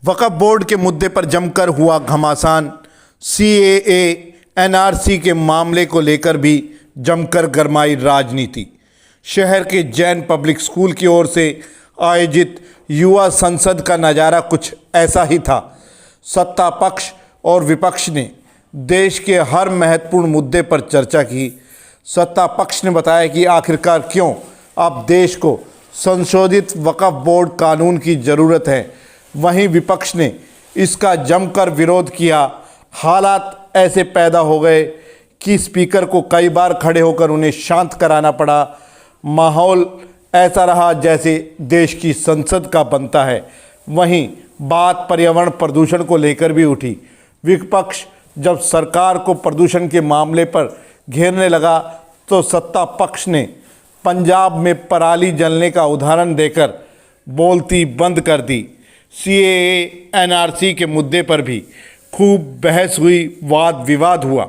वक्फ board के मुद्दे पर जमकर हुआ घमासान। सीएए एनआरसी के मामले को लेकर भी जमकर गरमाई राजनीति। शहर के जैन पब्लिक स्कूल की ओर से आयोजित युवा संसद का नज़ारा कुछ ऐसा ही था। सत्ता पक्ष और विपक्ष ने देश के हर महत्वपूर्ण मुद्दे पर चर्चा की। सत्ता पक्ष ने बताया कि आखिरकार क्यों अब देश को संशोधित वक्फ बोर्ड कानून की ज़रूरत है। वहीं विपक्ष ने इसका जमकर विरोध किया। हालात ऐसे पैदा हो गए कि स्पीकर को कई बार खड़े होकर उन्हें शांत कराना पड़ा। माहौल ऐसा रहा जैसे देश की संसद का बनता है। वहीं बात पर्यावरण प्रदूषण को लेकर भी उठी। विपक्ष जब सरकार को प्रदूषण के मामले पर घेरने लगा तो सत्ता पक्ष ने पंजाब में पराली जलने का उदाहरण देकर बोलती बंद कर दी। सीएए एनआरसी के मुद्दे पर भी खूब बहस हुई, वाद विवाद हुआ।